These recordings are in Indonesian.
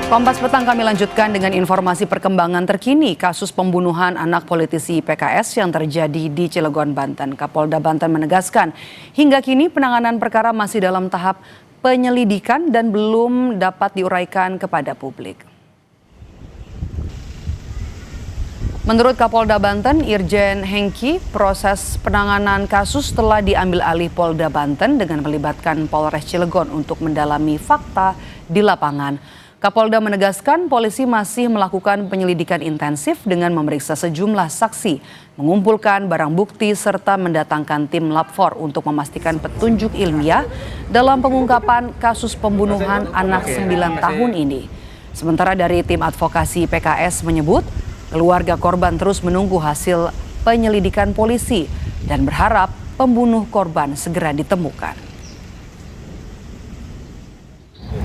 Kompas Petang kami lanjutkan dengan informasi perkembangan terkini kasus pembunuhan anak politisi PKS yang terjadi di Cilegon, Banten. Kapolda Banten menegaskan hingga kini penanganan perkara masih dalam tahap penyelidikan dan belum dapat diuraikan kepada publik. Menurut Kapolda Banten, Irjen Hengki, proses penanganan kasus telah diambil alih Polda Banten dengan melibatkan Polres Cilegon untuk mendalami fakta di lapangan. Kapolda menegaskan polisi masih melakukan penyelidikan intensif dengan memeriksa sejumlah saksi, mengumpulkan barang bukti serta mendatangkan tim Lab 4 untuk memastikan petunjuk ilmiah dalam pengungkapan kasus pembunuhan anak 9 tahun ini. Sementara dari tim advokasi PKS menyebut, keluarga korban terus menunggu hasil penyelidikan polisi dan berharap pembunuh korban segera ditemukan.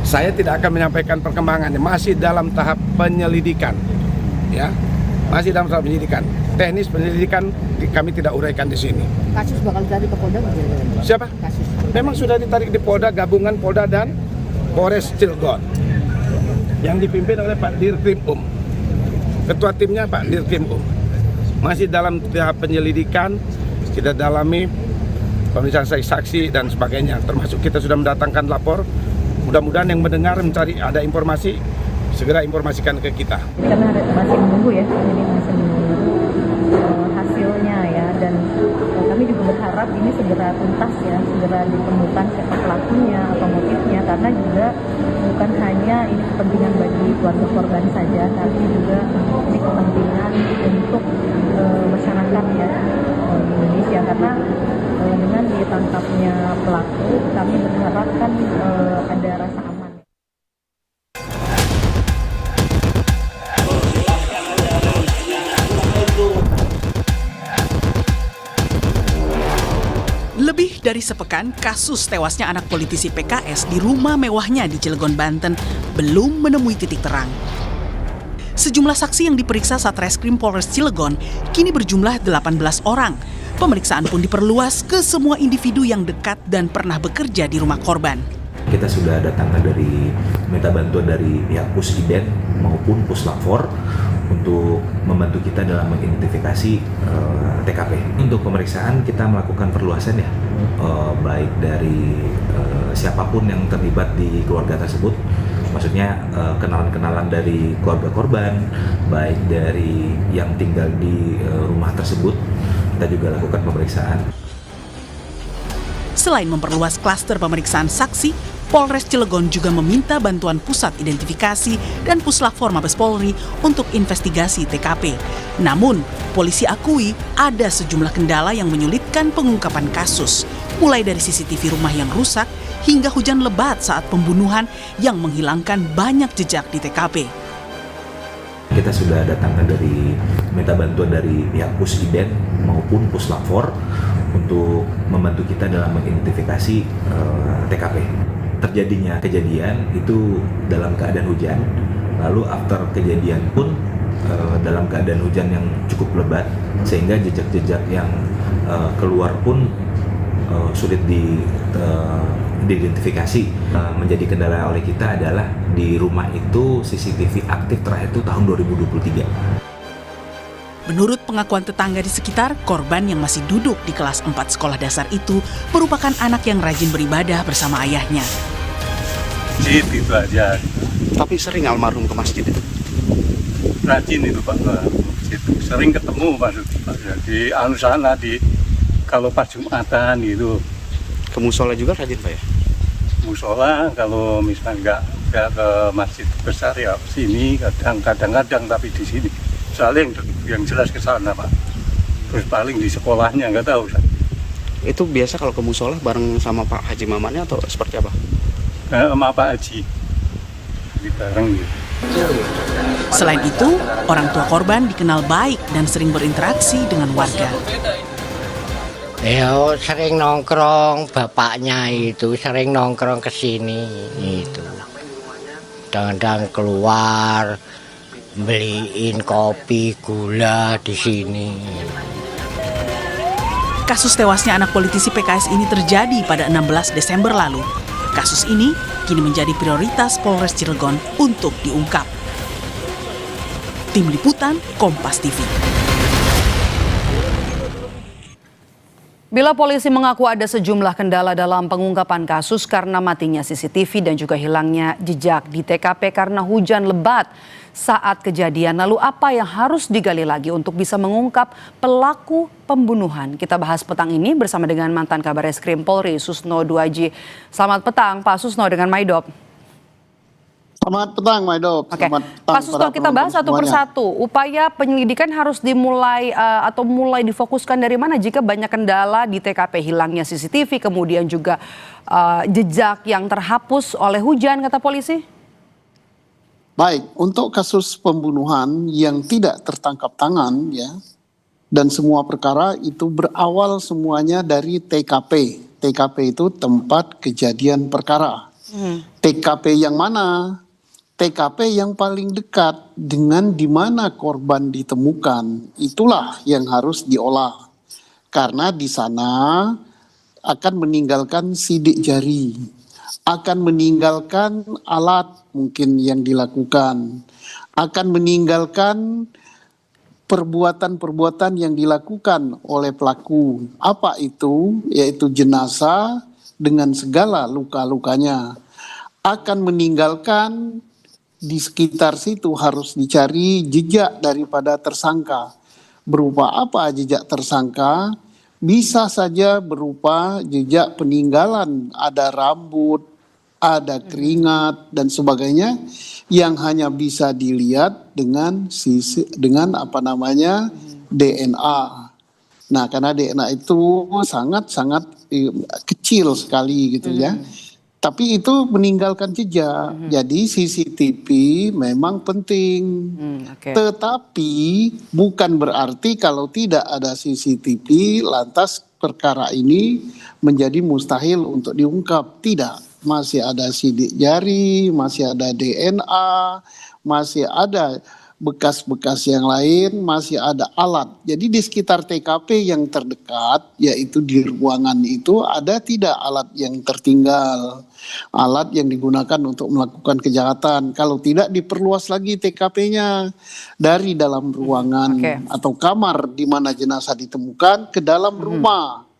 Saya tidak akan menyampaikan perkembangannya, masih dalam tahap penyelidikan, ya, masih dalam tahap penyelidikan. Teknis penyelidikan kami tidak uraikan di sini. Kasus bakal ditarik ke Polda? Siapa? Kasus. Memang sudah ditarik di Polda, gabungan Polda dan Polres Cilegon, yang dipimpin oleh Pak Dirkrim Ketua timnya Pak Dirkrim Masih dalam tahap penyelidikan, kita dalami pemeriksaan saksi dan sebagainya. Termasuk kita sudah mendatangkan lapor. Mudah-mudahan yang mendengar mencari ada informasi, segera informasikan ke kita. Karena masih menunggu ya, jadi masih menunggu hasilnya ya, dan kami juga berharap ini segera tuntas ya, segera ditemukan siapa pelakunya atau motifnya, karena juga bukan hanya ini kepentingan bagi keluarga korban saja, tapi juga ini kepentingan untuk masyarakat ya di Indonesia, karena dengan ditangkapnya pelaku kami berharap kan ada rasa aman. Lebih dari sepekan, kasus tewasnya anak politisi PKS di rumah mewahnya di Cilegon, Banten belum menemui titik terang. Sejumlah saksi yang diperiksa Satreskrim Polres Cilegon kini berjumlah 18 orang. Pemeriksaan pun diperluas ke semua individu yang dekat dan pernah bekerja di rumah korban. Kita sudah datangkan minta bantuan dari pihak Pusiden maupun Puslap 4 untuk membantu kita dalam mengidentifikasi TKP. Untuk pemeriksaan kita melakukan perluasan ya, baik dari siapapun yang terlibat di keluarga tersebut. Maksudnya kenalan-kenalan dari keluarga korban, baik dari yang tinggal di rumah tersebut, kita juga lakukan pemeriksaan. Selain memperluas klaster pemeriksaan saksi, Polres Cilegon juga meminta bantuan Pusat Identifikasi dan Puslap 4 Mabes Polri untuk investigasi TKP. Namun, polisi akui ada sejumlah kendala yang menyulitkan pengungkapan kasus, mulai dari CCTV rumah yang rusak hingga hujan lebat saat pembunuhan yang menghilangkan banyak jejak di TKP. Kita sudah datangkan minta bantuan dari pihak Pusiden maupun Puslap 4 untuk membantu kita dalam mengidentifikasi TKP. Terjadinya kejadian itu dalam keadaan hujan, lalu after kejadian pun dalam keadaan hujan yang cukup lebat, sehingga jejak-jejak yang keluar pun sulit diidentifikasi. Menjadi kendala oleh kita adalah di rumah itu CCTV aktif terakhir itu tahun 2023. Menurut pengakuan tetangga di sekitar, korban yang masih duduk di kelas 4 sekolah dasar itu merupakan anak yang rajin beribadah bersama ayahnya. Itu aja. Tapi sering almarhum ke masjid itu? Rajin itu Pak, sering ketemu Pak di sana, kalau pas Jumatan gitu. Ke musola juga rajin Pak ya? Musola kalau misalnya nggak ke masjid besar ya sini, kadang-kadang tapi di sini. Soalnya yang jelas ke sana Pak. Terus paling di sekolahnya nggak tahu. Itu biasa kalau ke musola bareng sama Pak Haji Mamannya atau seperti apa? Sama Pak Haji. Di bareng gitu. Selain itu, orang tua korban dikenal baik dan sering berinteraksi dengan warga. Ya sering nongkrong, bapaknya itu sering nongkrong ke sini itu. Kadang-kadang keluar beliin kopi, gula di sini. Kasus tewasnya anak politisi PKS ini terjadi pada 16 Desember lalu. Kasus ini kini menjadi prioritas Polres Cilegon untuk diungkap. Tim Liputan Kompas TV. Bila polisi mengaku ada sejumlah kendala dalam pengungkapan kasus karena matinya CCTV dan juga hilangnya jejak di TKP karena hujan lebat saat kejadian, lalu apa yang harus digali lagi untuk bisa mengungkap pelaku pembunuhan? Kita bahas petang ini bersama dengan mantan Kabareskrim Polri Susno Duaji. Selamat petang Pak Susno dengan Maidop. Selamat petang, Maidop. Oke, Pak Susno, kita bahas satu persatu. Upaya penyelidikan harus dimulai atau mulai difokuskan dari mana jika banyak kendala di TKP, hilangnya CCTV, kemudian juga jejak yang terhapus oleh hujan, kata polisi? Baik, untuk kasus pembunuhan yang tidak tertangkap tangan, ya, dan semua perkara itu berawal semuanya dari TKP. TKP itu tempat kejadian perkara. TKP yang mana? TKP yang paling dekat dengan di mana korban ditemukan, itulah yang harus diolah. Karena di sana akan meninggalkan sidik jari, akan meninggalkan alat mungkin yang dilakukan, akan meninggalkan perbuatan-perbuatan yang dilakukan oleh pelaku. Apa itu? Yaitu jenazah dengan segala luka-lukanya. Akan meninggalkan di sekitar situ harus dicari jejak daripada tersangka. Berupa apa jejak tersangka? Bisa saja berupa jejak peninggalan, ada rambut, ada keringat dan sebagainya yang hanya bisa dilihat dengan DNA. Nah, karena DNA itu sangat-sangat kecil sekali gitu ya. Tapi itu meninggalkan jejak. Jadi CCTV memang penting. Tetapi bukan berarti kalau tidak ada CCTV lantas perkara ini menjadi mustahil untuk diungkap. Tidak. Masih ada sidik jari, masih ada DNA, masih ada bekas-bekas yang lain, masih ada alat. Jadi di sekitar TKP yang terdekat, yaitu di ruangan itu, ada tidak alat yang tertinggal, alat yang digunakan untuk melakukan kejahatan. Kalau tidak, diperluas lagi TKP-nya dari dalam ruangan atau kamar di mana jenazah ditemukan ke dalam rumah.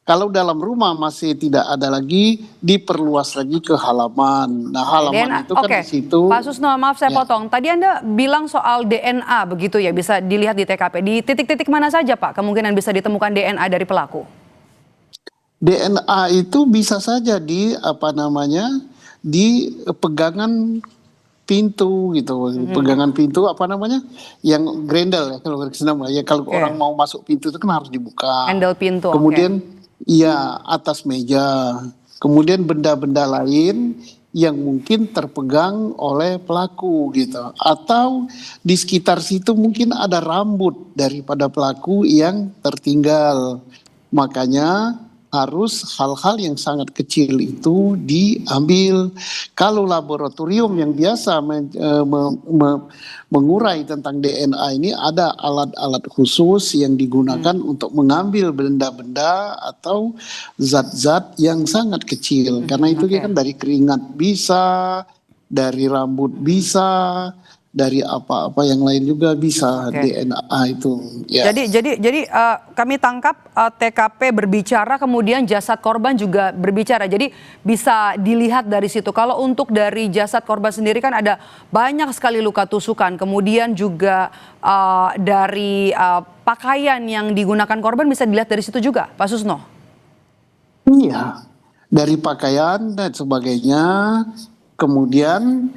Kalau dalam rumah masih tidak ada lagi, diperluas lagi ke halaman. Nah, halaman itu kan di situ. Pak Susno, maaf saya potong. Tadi Anda bilang soal DNA begitu ya, bisa dilihat di TKP. Di titik-titik mana saja Pak kemungkinan bisa ditemukan DNA dari pelaku? DNA itu bisa saja di di pegangan pintu gitu. Pegangan pintu yang grendel ya kalau kalau orang mau masuk pintu itu kan harus dibuka. Handle pintu. Kemudian iya, atas meja. Kemudian benda-benda lain yang mungkin terpegang oleh pelaku gitu. Atau di sekitar situ mungkin ada rambut daripada pelaku yang tertinggal. Makanya harus hal-hal yang sangat kecil itu diambil. Kalau laboratorium yang biasa mengurai tentang DNA ini ada alat-alat khusus yang digunakan untuk mengambil benda-benda atau zat-zat yang sangat kecil. Karena itu kan dari keringat bisa, dari rambut bisa, dari apa-apa yang lain juga bisa DNA itu. Ya. Jadi kami tangkap TKP berbicara, kemudian jasad korban juga berbicara. Jadi bisa dilihat dari situ. Kalau untuk dari jasad korban sendiri kan ada banyak sekali luka tusukan. Kemudian juga dari pakaian yang digunakan korban bisa dilihat dari situ juga, Pak Susno. Iya, dari pakaian dan sebagainya. Kemudian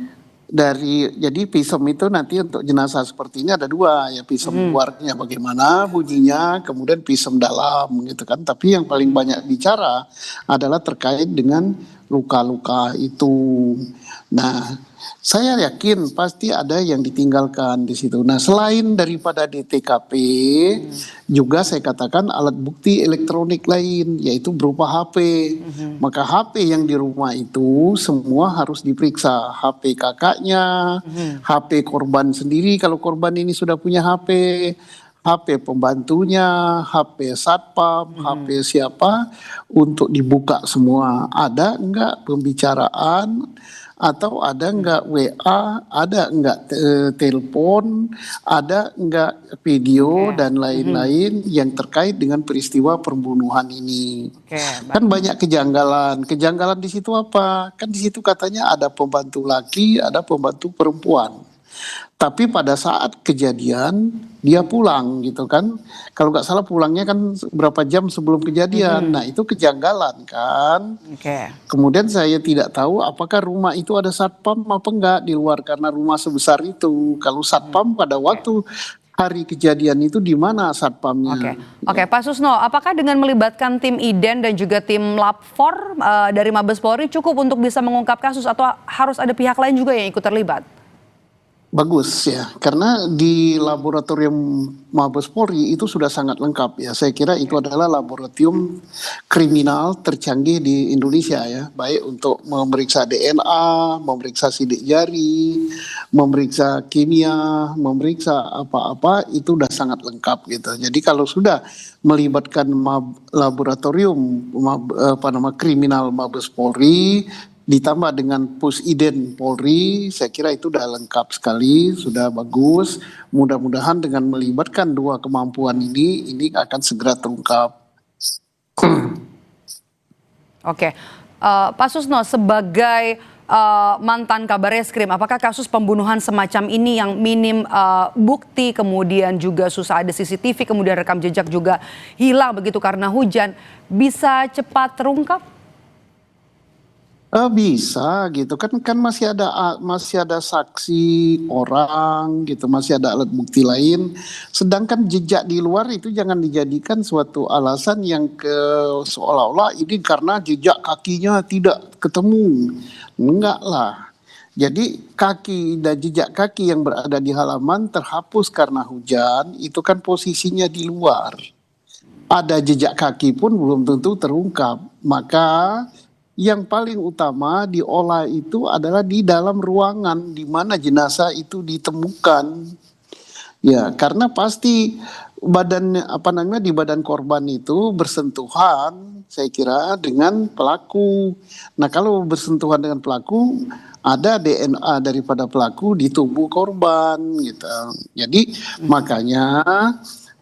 jadi pisem itu nanti untuk jenazah seperti ini ada dua ya, pisem luarnya bagaimana bunyinya, kemudian pisem dalam gitu kan. Tapi yang paling banyak bicara adalah terkait dengan luka-luka itu. Nah, saya yakin pasti ada yang ditinggalkan di situ. Nah, selain daripada di TKP, juga saya katakan alat bukti elektronik lain, yaitu berupa HP. Maka HP yang di rumah itu semua harus diperiksa. HP kakaknya, HP korban sendiri kalau korban ini sudah punya HP, HP pembantunya, HP satpam, HP siapa untuk dibuka semua. Ada enggak pembicaraan atau ada enggak WA, ada enggak telepon, ada enggak video dan lain-lain yang terkait dengan peristiwa pembunuhan ini. Kan banyak kejanggalan. Kejanggalan di situ apa? Kan di situ katanya ada pembantu laki, ada pembantu perempuan. Tapi pada saat kejadian dia pulang gitu kan. Kalau nggak salah pulangnya kan berapa jam sebelum kejadian. Nah itu kejanggalan kan. Kemudian saya tidak tahu apakah rumah itu ada satpam apa enggak di luar karena rumah sebesar itu. Kalau satpam pada waktu hari kejadian itu di mana satpamnya? Oke, Pak Susno, apakah dengan melibatkan tim IDEN dan juga tim Lab 4 dari Mabes Polri cukup untuk bisa mengungkap kasus atau harus ada pihak lain juga yang ikut terlibat? Bagus ya, karena di laboratorium Mabes Polri itu sudah sangat lengkap ya. Saya kira itu adalah laboratorium kriminal tercanggih di Indonesia ya. Baik untuk memeriksa DNA, memeriksa sidik jari, memeriksa kimia, memeriksa apa-apa itu sudah sangat lengkap gitu. Jadi kalau sudah melibatkan laboratorium kriminal Mabes Polri ditambah dengan Pusiden Polri, saya kira itu sudah lengkap sekali, sudah bagus. Mudah-mudahan dengan melibatkan dua kemampuan ini akan segera terungkap. Pak Susno, sebagai mantan Kabareskrim, apakah kasus pembunuhan semacam ini yang minim bukti, kemudian juga susah ada CCTV, kemudian rekam jejak juga hilang begitu karena hujan, bisa cepat terungkap? Bisa gitu kan masih ada saksi orang gitu, masih ada alat bukti lain. Sedangkan jejak di luar itu jangan dijadikan suatu alasan yang seolah-olah ini karena jejak kakinya tidak ketemu. Enggak lah. Jadi kaki dan jejak kaki yang berada di halaman terhapus karena hujan itu kan posisinya di luar. Ada jejak kaki pun belum tentu terungkap. Maka yang paling utama diolah itu adalah di dalam ruangan di mana jenazah itu ditemukan. Ya, karena pasti di badan korban itu bersentuhan saya kira dengan pelaku. Nah, kalau bersentuhan dengan pelaku ada DNA daripada pelaku di tubuh korban gitu. Jadi makanya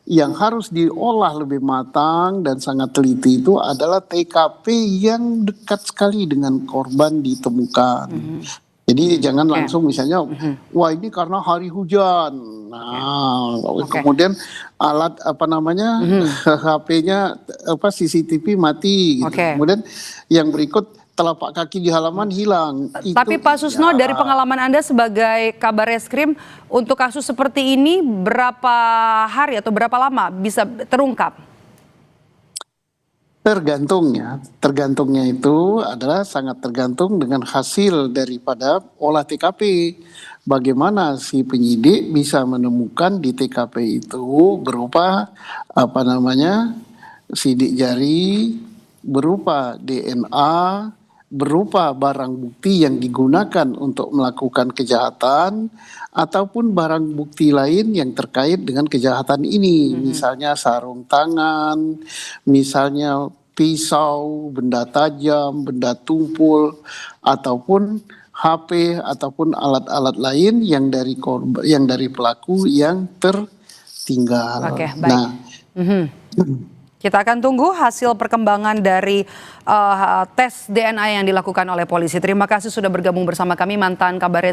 yang harus diolah lebih matang dan sangat teliti itu adalah TKP yang dekat sekali dengan korban ditemukan. Jadi jangan langsung misalnya, wah ini karena hari hujan. Nah, kemudian alat HP-nya CCTV mati. Gitu. Kemudian yang berikut telapak kaki di halaman hilang. Tapi Pak Susno, dari pengalaman Anda sebagai Kabareskrim, untuk kasus seperti ini berapa hari atau berapa lama bisa terungkap? Tergantungnya itu adalah sangat tergantung dengan hasil daripada olah TKP. Bagaimana si penyidik bisa menemukan di TKP itu berupa sidik jari, berupa DNA, berupa barang bukti yang digunakan untuk melakukan kejahatan ataupun barang bukti lain yang terkait dengan kejahatan ini, misalnya sarung tangan, misalnya pisau, benda tajam, benda tumpul, ataupun HP ataupun alat-alat lain yang dari pelaku yang tertinggal. Baik. Kita akan tunggu hasil perkembangan dari tes DNA yang dilakukan oleh polisi. Terima kasih sudah bergabung bersama kami mantan Kabareskrim